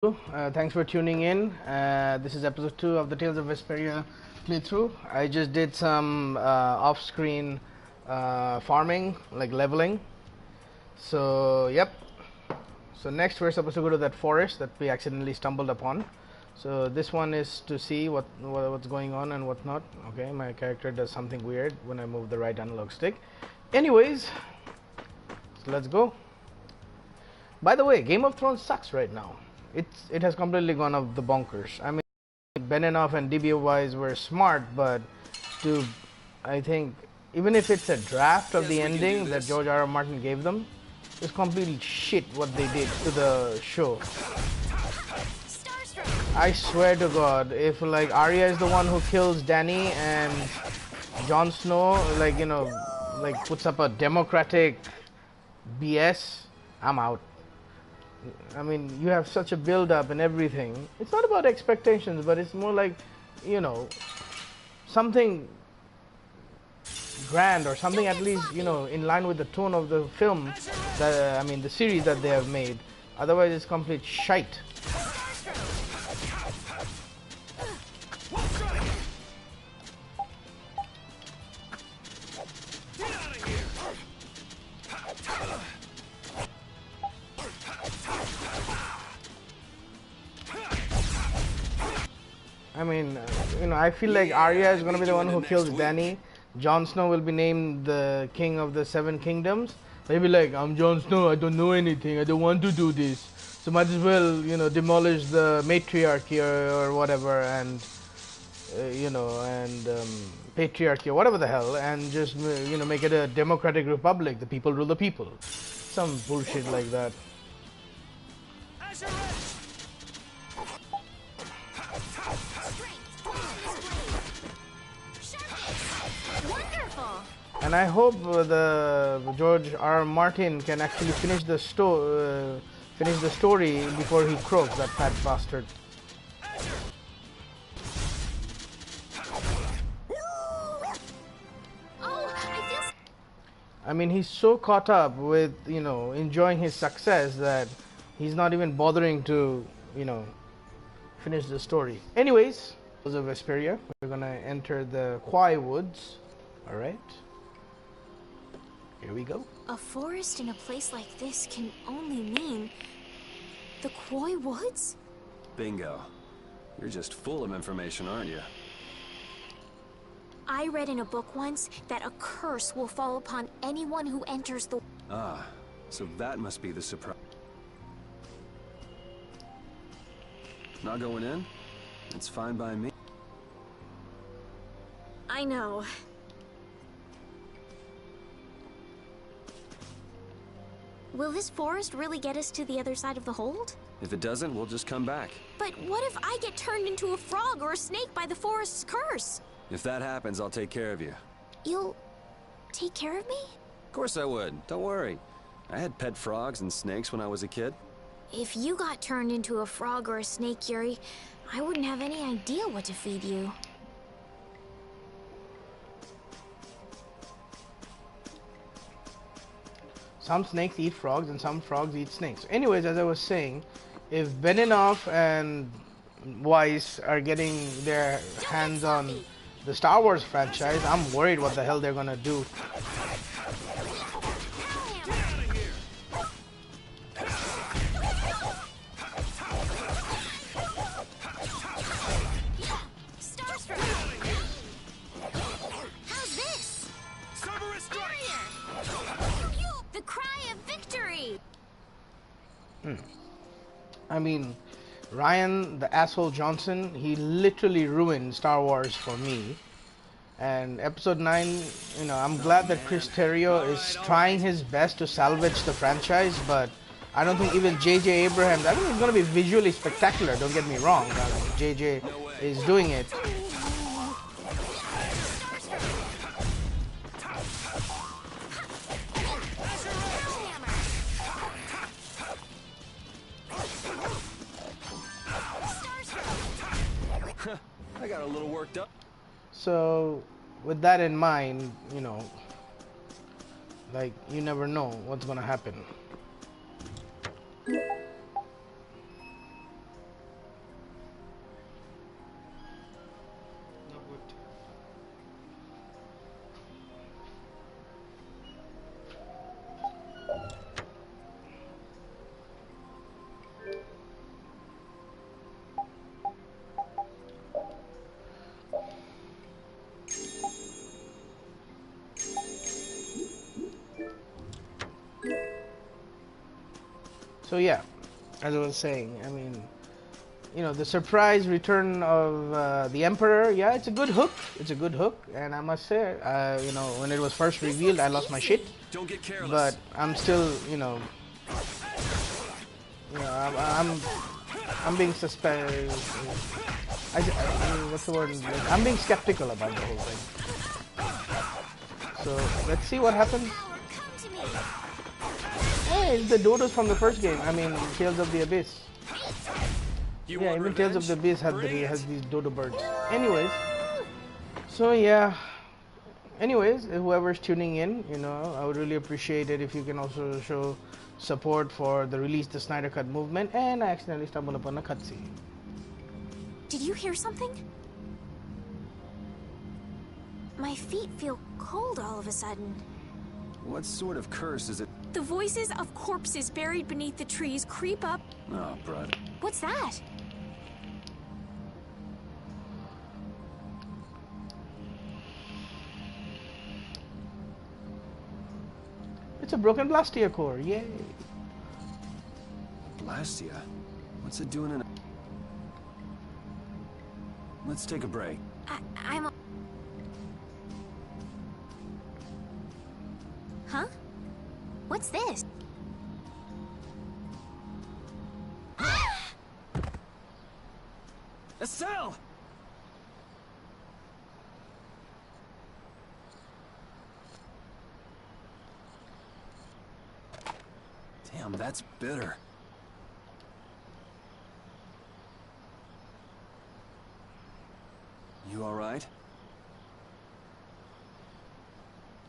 Thanks for tuning in. This is episode 2 of the Tales of Vesperia playthrough. I just did some off-screen farming, like leveling. So, yep. So next we're supposed to go to that forest that we accidentally stumbled upon. So this one is to see what's going on and what not. Okay, my character does something weird when I move the right analog stick. Anyways, so let's go. By the way, Game of Thrones sucks right now. It has completely gone off the bonkers. I mean, Benioff and DBOYs were smart, but I think even if it's a draft of the ending that George R. R. Martin gave them, it's completely shit what they did to the show. I swear to God, if like Arya is the one who kills Dany and Jon Snow, like puts up a democratic BS, I'm out. I mean, you have such a build-up and everything. It's not about expectations, but it's more like, something grand or something at least, in line with the tone of the film, the series that they have made. Otherwise, it's complete shite. I mean, I feel like Arya is going to be the one who kills Dany. Jon Snow will be named the king of the Seven Kingdoms. They'll be like, I'm Jon Snow, I don't know anything, I don't want to do this. So might as well, demolish the matriarchy or whatever, and, patriarchy or whatever the hell, and just, make it a democratic republic. The people rule the people. Some bullshit like that. And I hope the George R. R. Martin can actually finish the story before he croaks, that fat bastard. I mean, he's so caught up with enjoying his success that he's not even bothering to finish the story. Anyways, because of Vesperia, we're gonna enter the Kwai Woods. All right. Here we go. A forest in a place like this can only mean the Kwai Woods? Bingo. You're just full of information, aren't you? I read in a book once that a curse will fall upon anyone who enters the... Ah, so that must be the surprise. Not going in? It's fine by me. I know. Will this forest really get us to the other side of the hold? If it doesn't, we'll just come back. But what if I get turned into a frog or a snake by the forest's curse? If that happens, I'll take care of you. You'll take care of me? Of course I would. Don't worry. I had pet frogs and snakes when I was a kid. If you got turned into a frog or a snake, Yuri, I wouldn't have any idea what to feed you. Some snakes eat frogs and some frogs eat snakes. Anyways, as I was saying, if Benioff and Weiss are getting their hands on the Star Wars franchise, I'm worried what the hell they're gonna do. I mean, Ryan, the asshole Johnson, he literally ruined Star Wars for me. And episode 9, I'm glad that Chris Terrio is trying his best to salvage the franchise, but I don't think even J.J. Abrams, I think it's going to be visually spectacular, don't get me wrong. J.J. is doing it. I got a little worked up. So, with that in mind, like, you never know what's gonna happen. So yeah, as I was saying, I mean, you know, the surprise return of the Emperor. Yeah, it's a good hook. It's a good hook, and I must say, you know, when it was first revealed, I lost my shit. Don't get careless. But I'm still, I'm being suspect. What's the word? Like, I'm being skeptical about the whole thing. So let's see what happens. Hey, it's the dodos from the first game. I mean, Tales of the Abyss. Yeah, even Tales of the Abyss has these dodo birds. Anyways, so yeah. Anyways, whoever's tuning in, you know, I would really appreciate it if you can also show support for the Release the Snyder Cut movement. And I accidentally stumbled upon a cutscene. Did you hear something? My feet feel cold all of a sudden. What sort of curse is it? The voices of corpses buried beneath the trees creep up. Oh, brother. What's that? It's a broken Blastia core, yay! Blastia? What's it doing in a... Let's take a break. I'm... Huh? What's this? Estelle! Damn, that's bitter. You all right?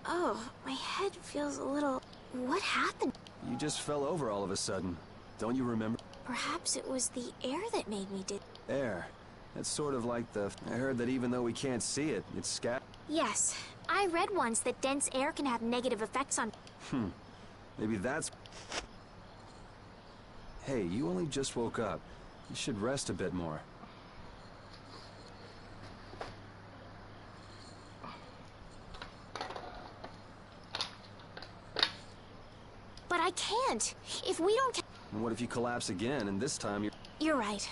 Oh, my head feels a little... What happened? You just fell over all of a sudden. Don't you remember? Perhaps it was the air that made me did... Air. That's sort of like the... I heard that even though we can't see it, it's scat... Yes. I read once that dense air can have negative effects on... Maybe that's... Hey, you only just woke up. You should rest a bit more. But I can't. If we don't... And what if you collapse again, and this time you're... You're right.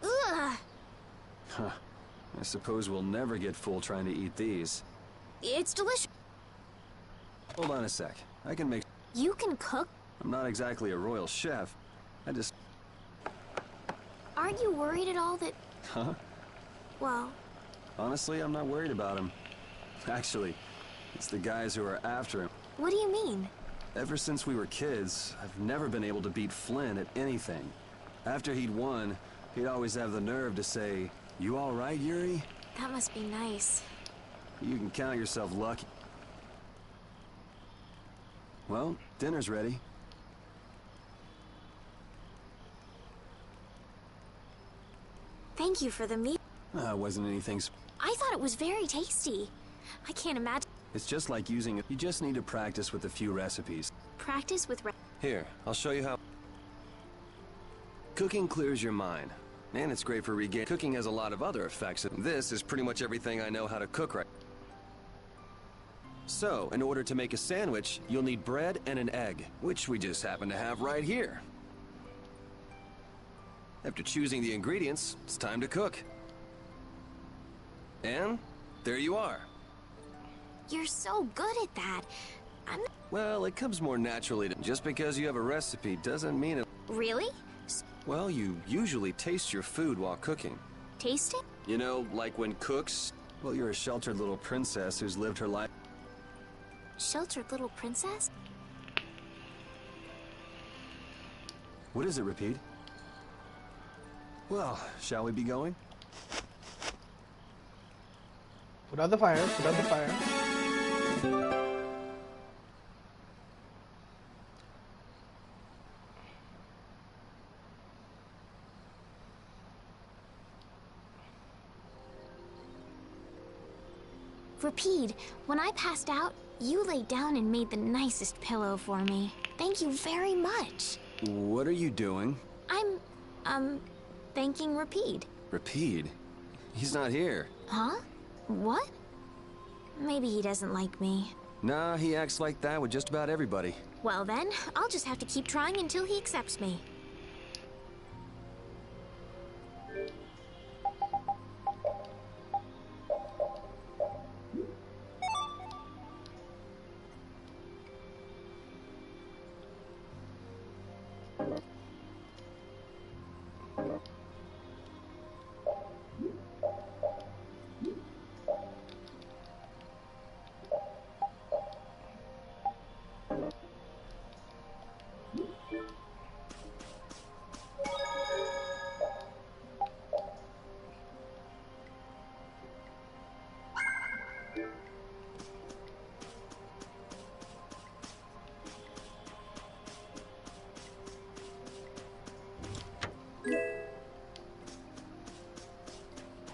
Ugh. Huh. I suppose we'll never get full trying to eat these. It's delicious. Hold on a sec. I can make... You can cook? I'm not exactly a royal chef. I just... Aren't you worried at all that... Huh? Well... Honestly, I'm not worried about him. Actually, it's the guys who are after him. What do you mean? Ever since we were kids, I've never been able to beat Flynn at anything. After he'd won, he'd always have the nerve to say, "You all right, Yuri?" That must be nice. You can count yourself lucky. Well, dinner's ready. Thank you for the meat. It wasn't anything I thought it was very tasty. I can't imagine... It's just like using it. You just need to practice with a few recipes. Practice with... Here, I'll show you how. Cooking clears your mind. And it's great for regain. Cooking has a lot of other effects. This is pretty much everything I know how to cook right. So, in order to make a sandwich, you'll need bread and an egg, which we just happen to have right here. After choosing the ingredients, it's time to cook. And there you are. You're so good at that. I'm... Well, it comes more naturally. Just because you have a recipe doesn't mean it... Really? Well, you usually taste your food while cooking. Taste it? You know, like when cooks... Well, you're a sheltered little princess who's lived her life... Sheltered little princess? What is it, Repeat? Well, shall we be going? Put out the fire, put out the fire. Repeat, when I passed out, you laid down and made the nicest pillow for me. Thank you very much. What are you doing? I'm, thanking Rapide. Rapide? He's not here. Huh? What? Maybe he doesn't like me. Nah, he acts like that with just about everybody. Well then, I'll just have to keep trying until he accepts me.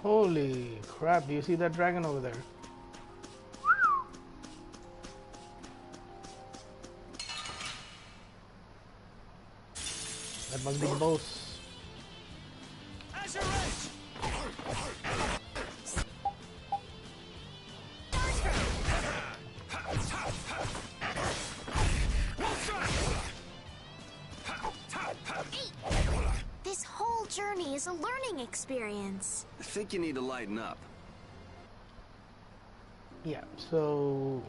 Holy crap, do you see that dragon over there? That must be the boss. This whole journey is a learning experience. I think you need to lighten up. Yeah, so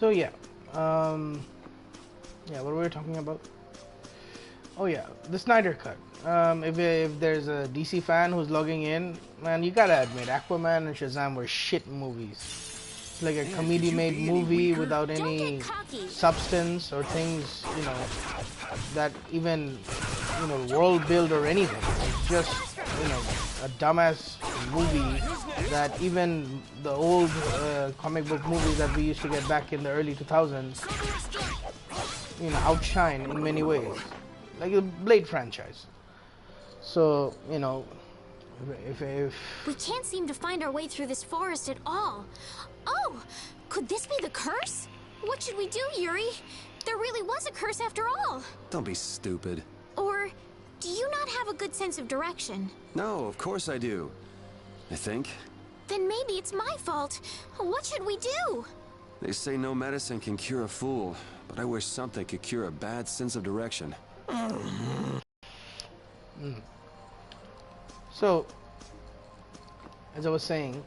yeah, yeah, what were we talking about? Oh yeah, the Snyder Cut. If there's a DC fan who's logging in, man, you gotta admit, Aquaman and Shazam were shit movies. It's like a comedy-made movie without any substance or things, you know, that even, you know, world build or anything. It's just, you know, a dumbass movie that even the old comic book movies that we used to get back in the early 2000s, you know, outshine in many ways, like the Blade franchise. So, you know, if we can't seem to find our way through this forest at all. Oh, could this be the curse? What should we do, Yuri? There really was a curse after all. Don't be stupid. Or do you not have a good sense of direction? No, of course I do. I think. Then maybe it's my fault. What should we do? They say no medicine can cure a fool, but I wish something could cure a bad sense of direction. So, as I was saying,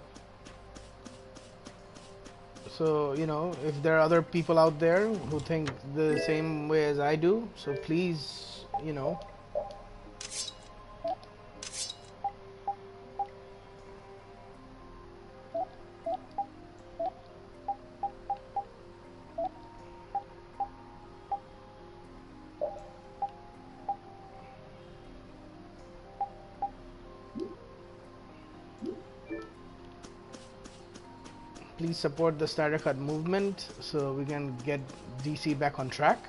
so, you know, if there are other people out there who think the same way as I do, so please, you know, please support the Snyder Cut movement so we can get DC back on track.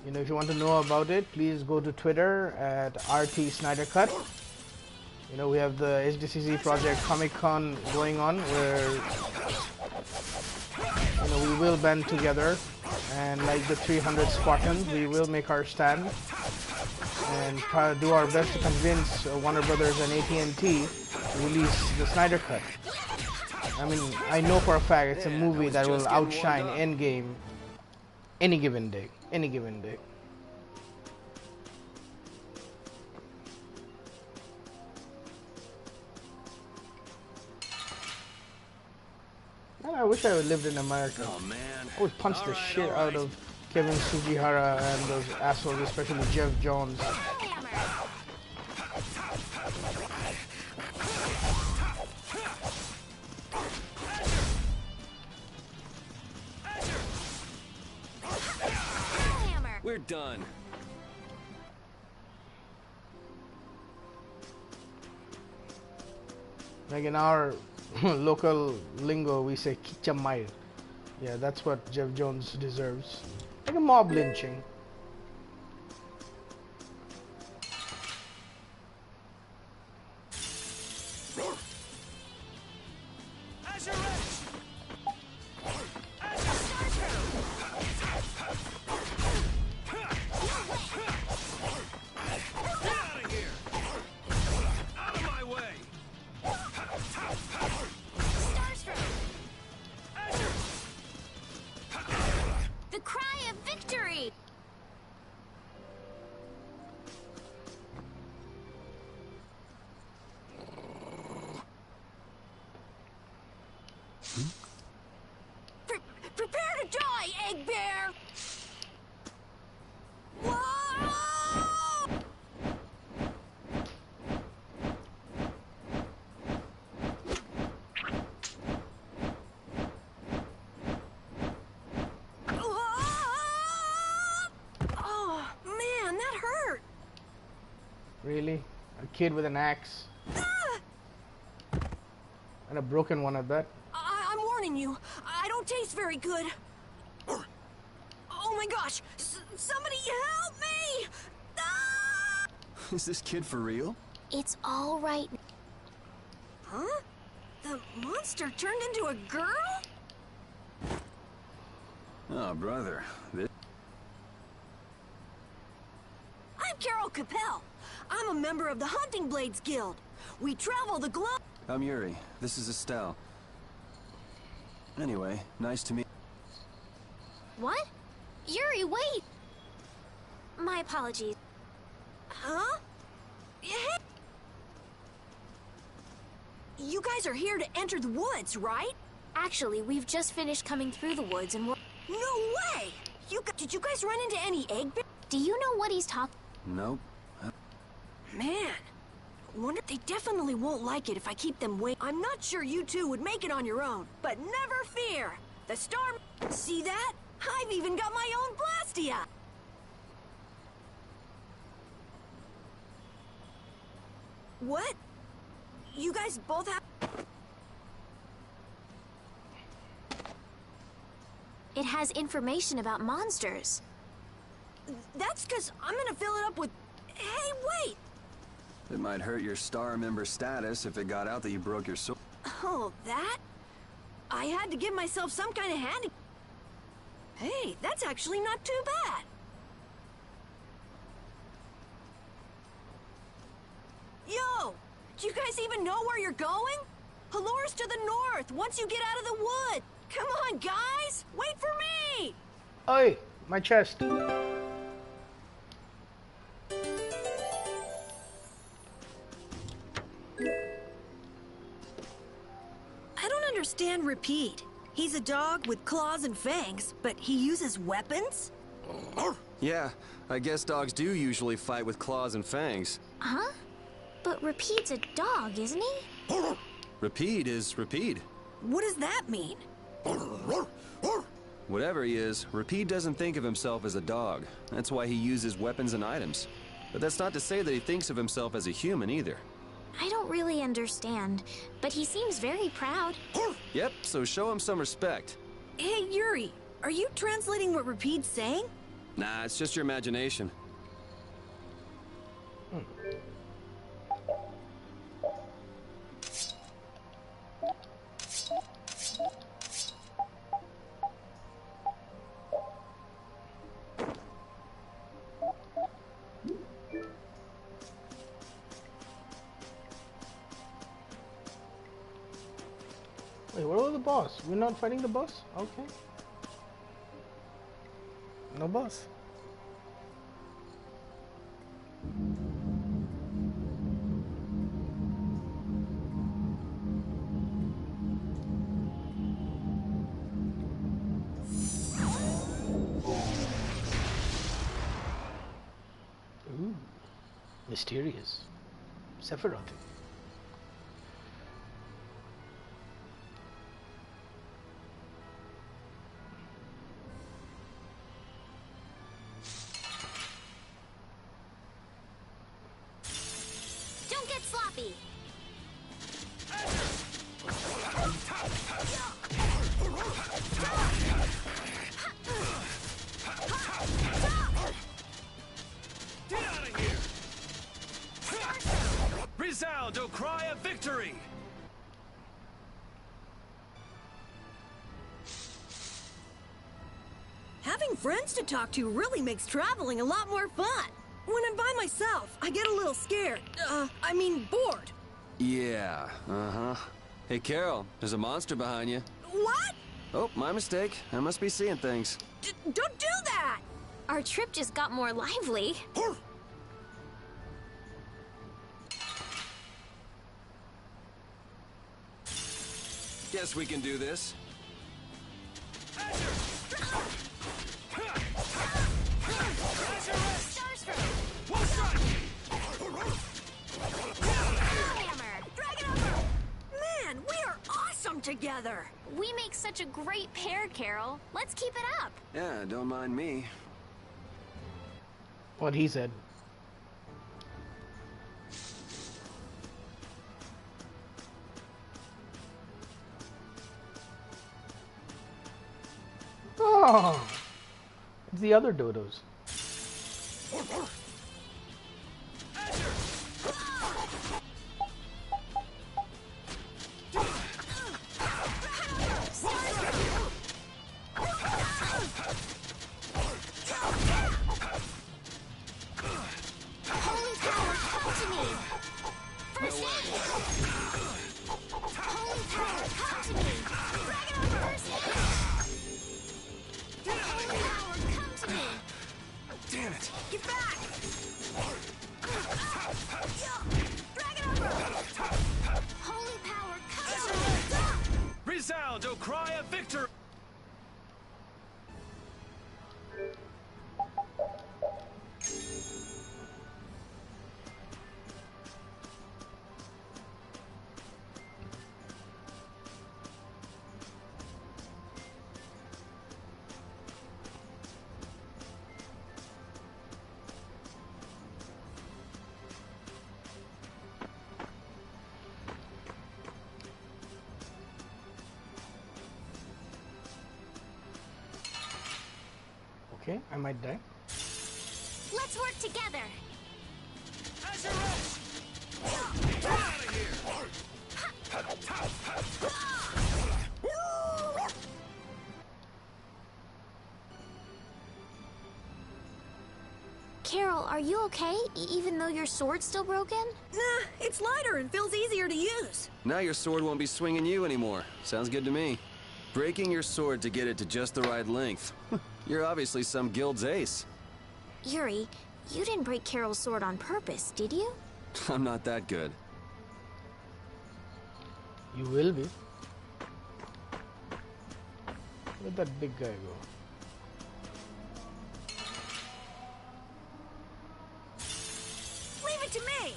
You know, if you want to know about it, please go to Twitter at RT Snyder Cut. You know, we have the HDCC Project Comic Con going on where, you know, we will band together and like the 300 Spartans, we will make our stand and try to do our best to convince Warner Brothers and AT&T to release the Snyder Cut. I mean, I know for a fact it's a movie that will outshine Endgame any given day. Any given day. Man, I wish I would lived in America. Oh man. I would punch the shit out of Kevin Sugihara and those assholes, especially Jeff Johns. We're done. Like in our local lingo, we say kichamai. Yeah, that's what Jeff Jones deserves. Like a mob lynching. The cry of victory! Prepare to die, Egg Bear! Whoa! Oh, man, that hurt! Really? A kid with an axe? And a broken one at that? I'm warning you, I don't taste very good. Oh my gosh! Somebody help me! Ah! Is this kid for real? It's all right. Huh? The monster turned into a girl? Oh, brother. I'm Carol Capel. I'm a member of the Hunting Blades Guild. We travel the globe. I'm Yuri. This is Estelle. Anyway, nice to meet... What? Yuri, wait! My apologies. Huh? Hey. You guys are here to enter the woods, right? Actually, we've just finished coming through the woods and we're... No way! Did you guys run into any egg bears? Do you know what he's talking... Nope. Man, wonder they definitely won't like it if I keep them waiting. I'm not sure you two would make it on your own, but never fear. The storm... See that? I've even got my own Blastia! What? You guys both have... It has information about monsters. That's because I'm gonna fill it up with... Hey, wait! It might hurt your star member status if it got out that you broke your sword. Oh, that? I had to give myself some kind of handy... Hey, that's actually not too bad. Yo! Do you guys even know where you're going? Halore's to the north, once you get out of the wood. Come on, guys! Wait for me! Oi! My chest. I don't understand Repeat. He's a dog with claws and fangs, but he uses weapons? Yeah, I guess dogs do usually fight with claws and fangs. Huh? But Repeat's a dog, isn't he? Repeat is Repeat. What does that mean? Whatever he is, Repeat doesn't think of himself as a dog. That's why he uses weapons and items. But that's not to say that he thinks of himself as a human either. I don't really understand, but he seems very proud. Yep, so show him some respect. Hey, Yuri, are you translating what Repeat's saying? Nah, it's just your imagination. Wait, what about the boss? We're not fighting the boss? Okay. No boss. Ooh. Mysterious. Sephiroth. Don't get sloppy. Having friends to talk to really makes traveling a lot more fun. When I'm by myself, I get a little scared. Bored. Yeah, uh-huh. Hey, Carol, there's a monster behind you. What? Oh, my mistake. I must be seeing things. Don't do that! Our trip just got more lively. Guess we can do this. Man, we are awesome together! We make such a great pair, Carol. Let's keep it up. Yeah, don't mind me. What he said. Oh, it's the other dodos. Holy power, come to me. First aid. Holy power, come to me. First aid. Holy power, come to me. Damn it! Get back! Holy power, come to me. Resound, O cry of victory! Okay, I might die. Let's work together. Carol, are you okay? Even though your sword's still broken? Nah, it's lighter and feels easier to use. Now your sword won't be swinging you anymore. Sounds good to me. Breaking your sword to get it to just the right length. You're obviously some guild's ace. Yuri, you didn't break Carol's sword on purpose, did you? I'm not that good. You will be. Where'd that big guy go? Leave it to me!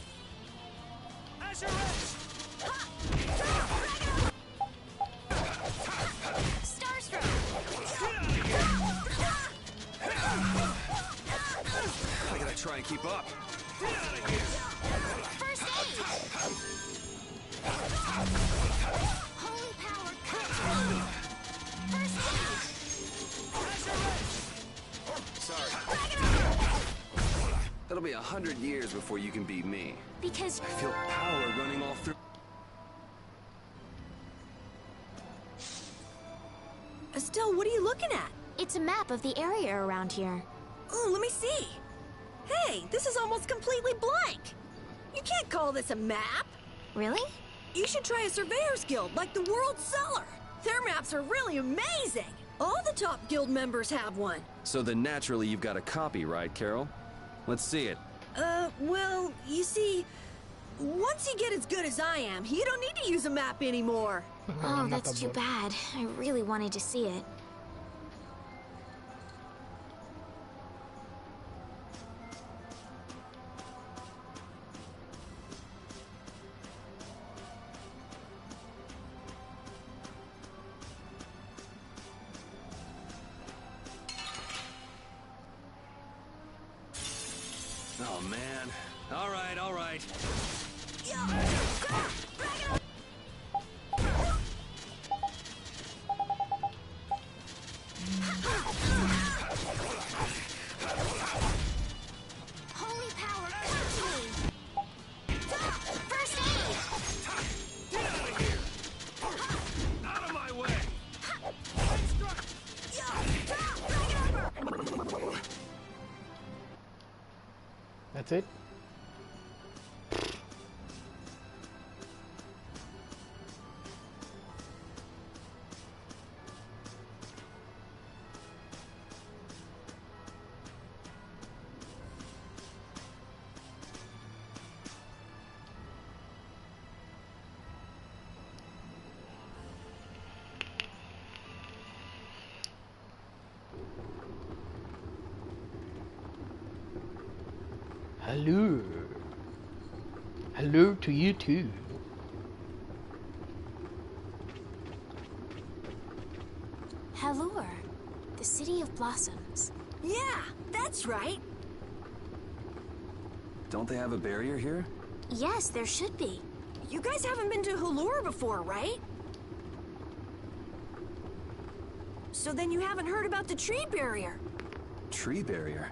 Starstroke! I gotta try and keep up. First aid! Holy power, come to me! First aid! Sorry. That'll be 100 years before you can beat me. Because I feel power running all through. Estelle, what are you looking at? it's a map of the area around here. Oh, let me see. Hey, this is almost completely blank. You can't call this a map. Really? You should try a surveyor's guild like the World Cellar. Their maps are really amazing. All the top guild members have one. So then naturally you've got a copy, right, Carol? Let's see it. Well, you see, once you get as good as I am, you don't need to use a map anymore. Oh, that's too bad. I really wanted to see it. Oh, man. All right, all right. Holy power, come to me! First aid! Get out of here! Out of my way! That's it. Hello. Hello to you too. Halure, the city of blossoms. Yeah, that's right. Don't they have a barrier here? Yes, there should be. You guys haven't been to Halure before, right? So then you haven't heard about the tree barrier. Tree barrier?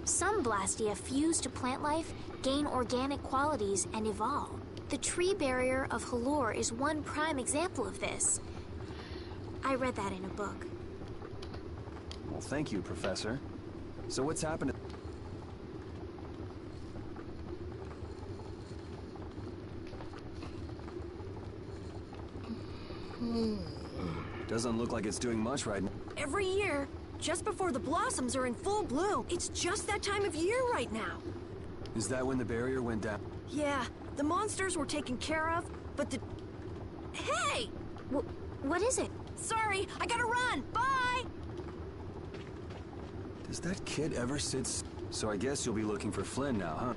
Some Blastia fuse to plant life, gain organic qualities, and evolve. The tree barrier of Halure is one prime example of this. I read that in a book. Well, thank you, Professor. So what's happened? Doesn't look like it's doing much right now. Every year, just before the blossoms are in full bloom. It's just that time of year right now. Is that when the barrier went down? Yeah, the monsters were taken care of, but the... Hey! What is it? Sorry, I gotta run! Bye! Does that kid ever sit? So I guess you'll be looking for Flynn now, huh?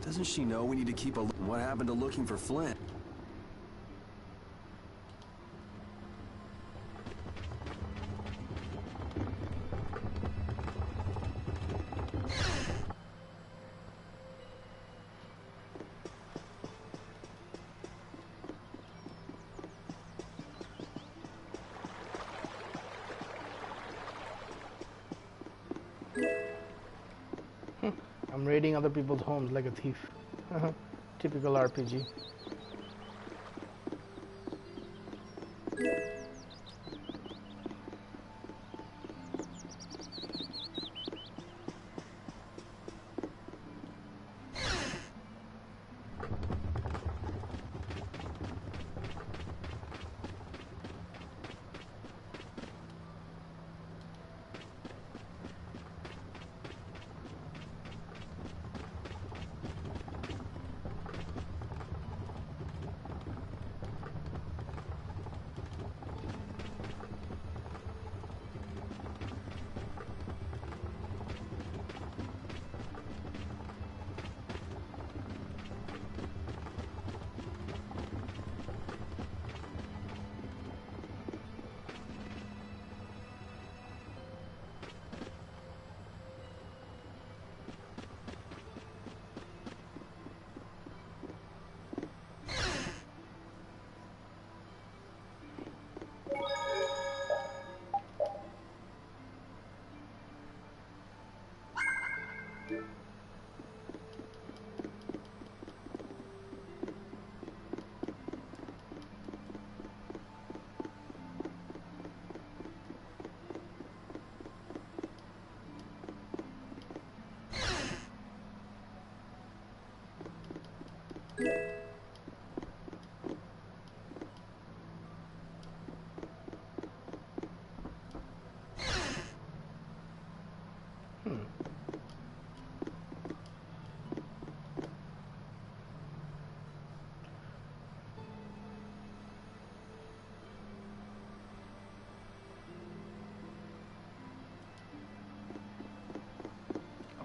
Doesn't she know we need to keep a... What happened to looking for Flynn? I'm raiding other people's homes like a thief. Typical RPG.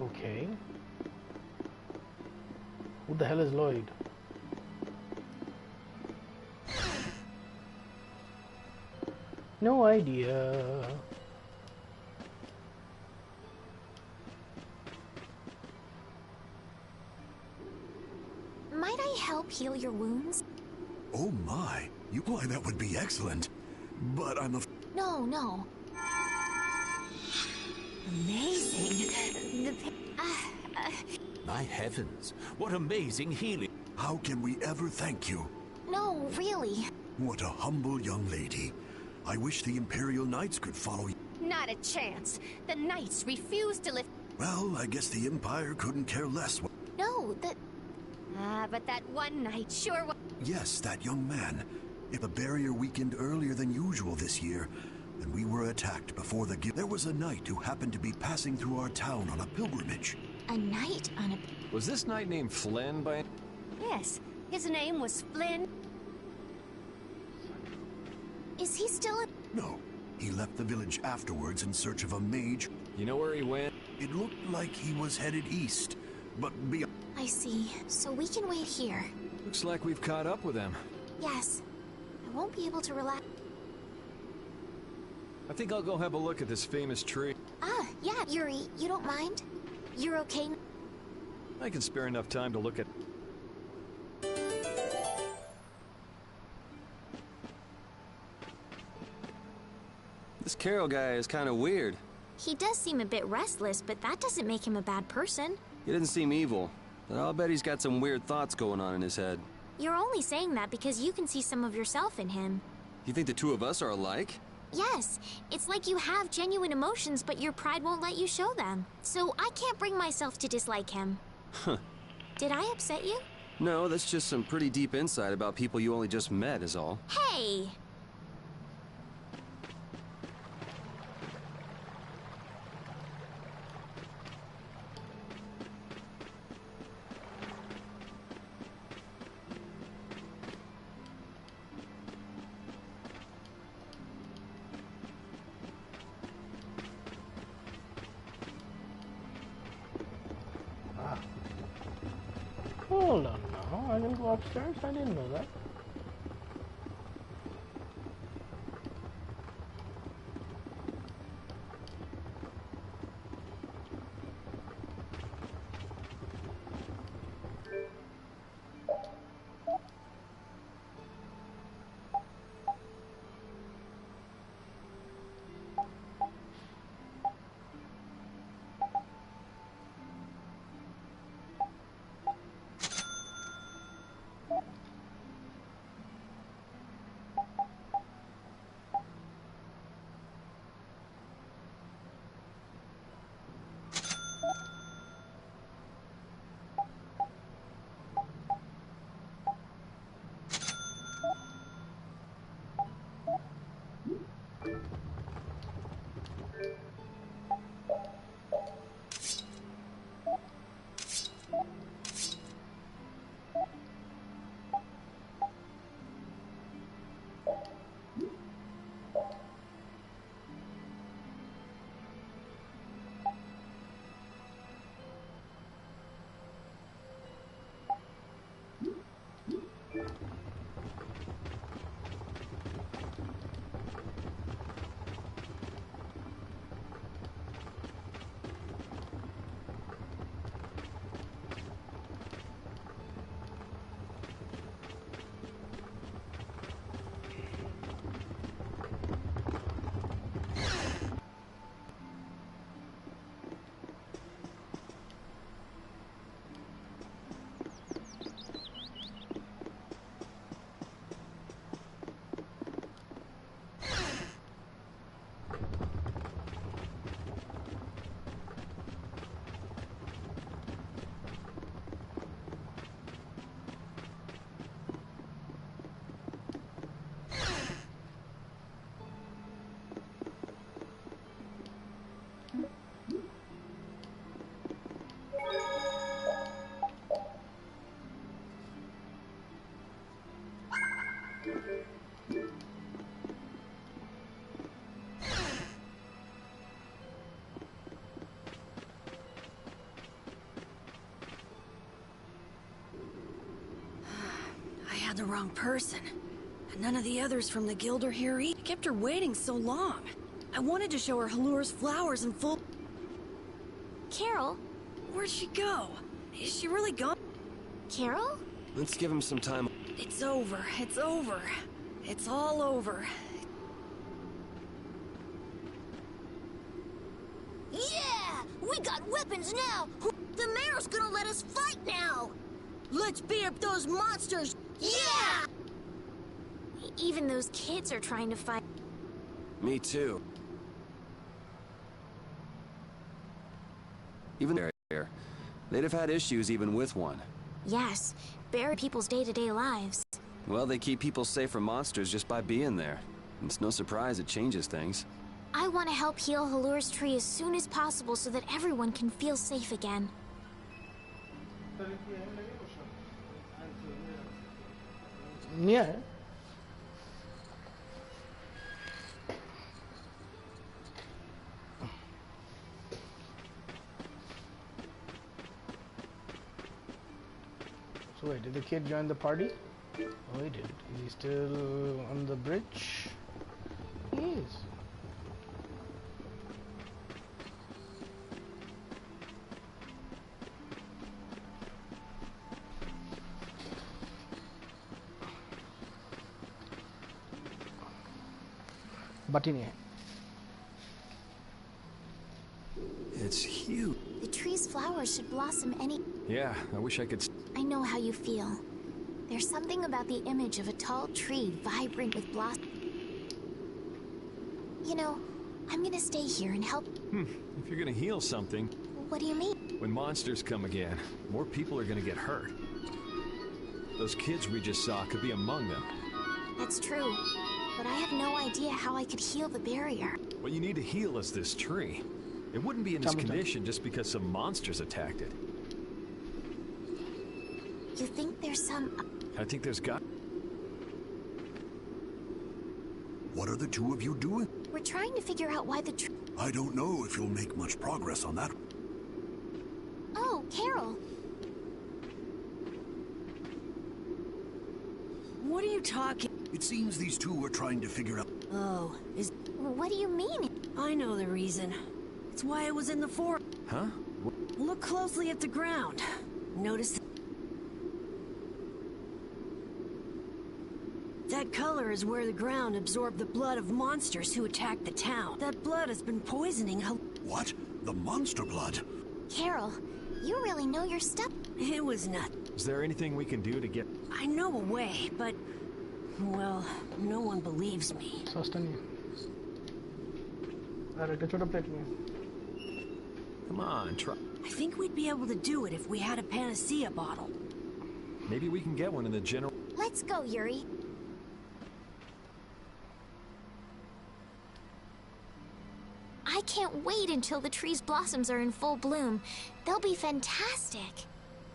Okay. Who the hell is Lloyd? No idea. Might I help heal your wounds? Oh my, why that would be excellent. But I'm No. Amazing. My heavens, what amazing healing. How can we ever thank you? No, really. What a humble young lady. I wish the Imperial Knights could follow you. Not a chance. The Knights refused to lift... Well, I guess the Empire couldn't care less. No, but that one knight sure was... Yes, that young man. If the barrier weakened earlier than usual this year, and we were attacked before the guild. There was a knight who happened to be passing through our town on a pilgrimage. a knight on a... Was this knight named Flynn by... Yes, his name was Flynn. Is he still a... No, he left the village afterwards in search of a mage. You know where he went? It looked like he was headed east, but beyond. I see. So we can wait here. Looks like we've caught up with him. Yes. I won't be able to relax. I think I'll go have a look at this famous tree. Ah, yeah, Yuri, you don't mind? You're okay? I can spare enough time to look at... This Carol guy is kind of weird. He does seem a bit restless, but that doesn't make him a bad person. He didn't seem evil, but I'll bet he's got some weird thoughts going on in his head. You're only saying that because you can see some of yourself in him. You think the two of us are alike? Yes, it's like you have genuine emotions, but your pride won't let you show them. So I can't bring myself to dislike him. Huh. Did I upset you? No, that's just some pretty deep insight about people you only just met is all. Hey! Hold on now, I didn't go upstairs, I didn't know that. The wrong person. And none of the others from the guild are here either. I kept her waiting so long. I wanted to show her Halur's flowers in full... Carol? Where'd she go? Is she really gone? Carol? Let's give him some time. It's over. It's over. It's all over. Yeah! We got weapons now! The mayor's gonna let us fight now! Let's beat up those monsters! Yeah! Even those kids are trying to fight. Me too. Even there, they'd have had issues even with one. Yes, bury people's day-to-day lives. Well, they keep people safe from monsters just by being there. It's no surprise it changes things. I want to help heal Halur's tree as soon as possible so that everyone can feel safe again. Yeah. So wait, did the kid join the party? Oh, he did. Is he still on the bridge? He is. Button. It's huge. The tree's flowers should blossom any... Yeah, I wish I could... I know how you feel. There's something about the image of a tall tree vibrant with blossom. You know, I'm gonna stay here and help... If you're gonna heal something... What do you mean? When monsters come again, more people are gonna get hurt. Those kids we just saw could be among them. That's true. But I have no idea how I could heal the barrier. What you need to heal is this tree. It wouldn't be in this condition just because some monsters attacked it. You think there's some... I think there's got... What are the two of you doing? We're trying to figure out why the tree... I don't know if you'll make much progress on that. Oh, Carol. What are you talking? It seems these two are trying to figure out... Oh, is... What do you mean? I know the reason. It's why I was in the forest. Huh? Look closely at the ground. Notice... That color is where the ground absorbed the blood of monsters who attacked the town. That blood has been poisoning What? The monster blood? Carol, you really know your stuff. It was nuts. Is there anything we can do to get... I know a way, but... Well, no one believes me. Come on, try... I think we'd be able to do it if we had a panacea bottle. Maybe we can get one in the general... Let's go, Yuri. I can't wait until the tree's blossoms are in full bloom. They'll be fantastic.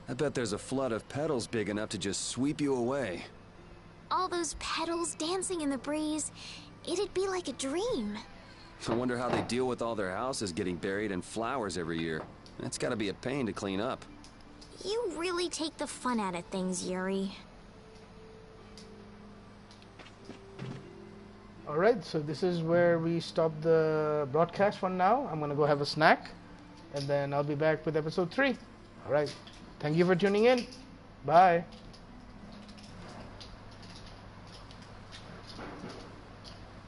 I bet there's a flood of petals big enough to just sweep you away. All those petals dancing in the breeze. It'd be like a dream. I wonder how they deal with all their houses getting buried in flowers every year. That's gotta be a pain to clean up. You really take the fun out of things, Yuri. Alright, so this is where we stop the broadcast for now. I'm gonna go have a snack, and then I'll be back with episode 3. Alright, thank you for tuning in. Bye.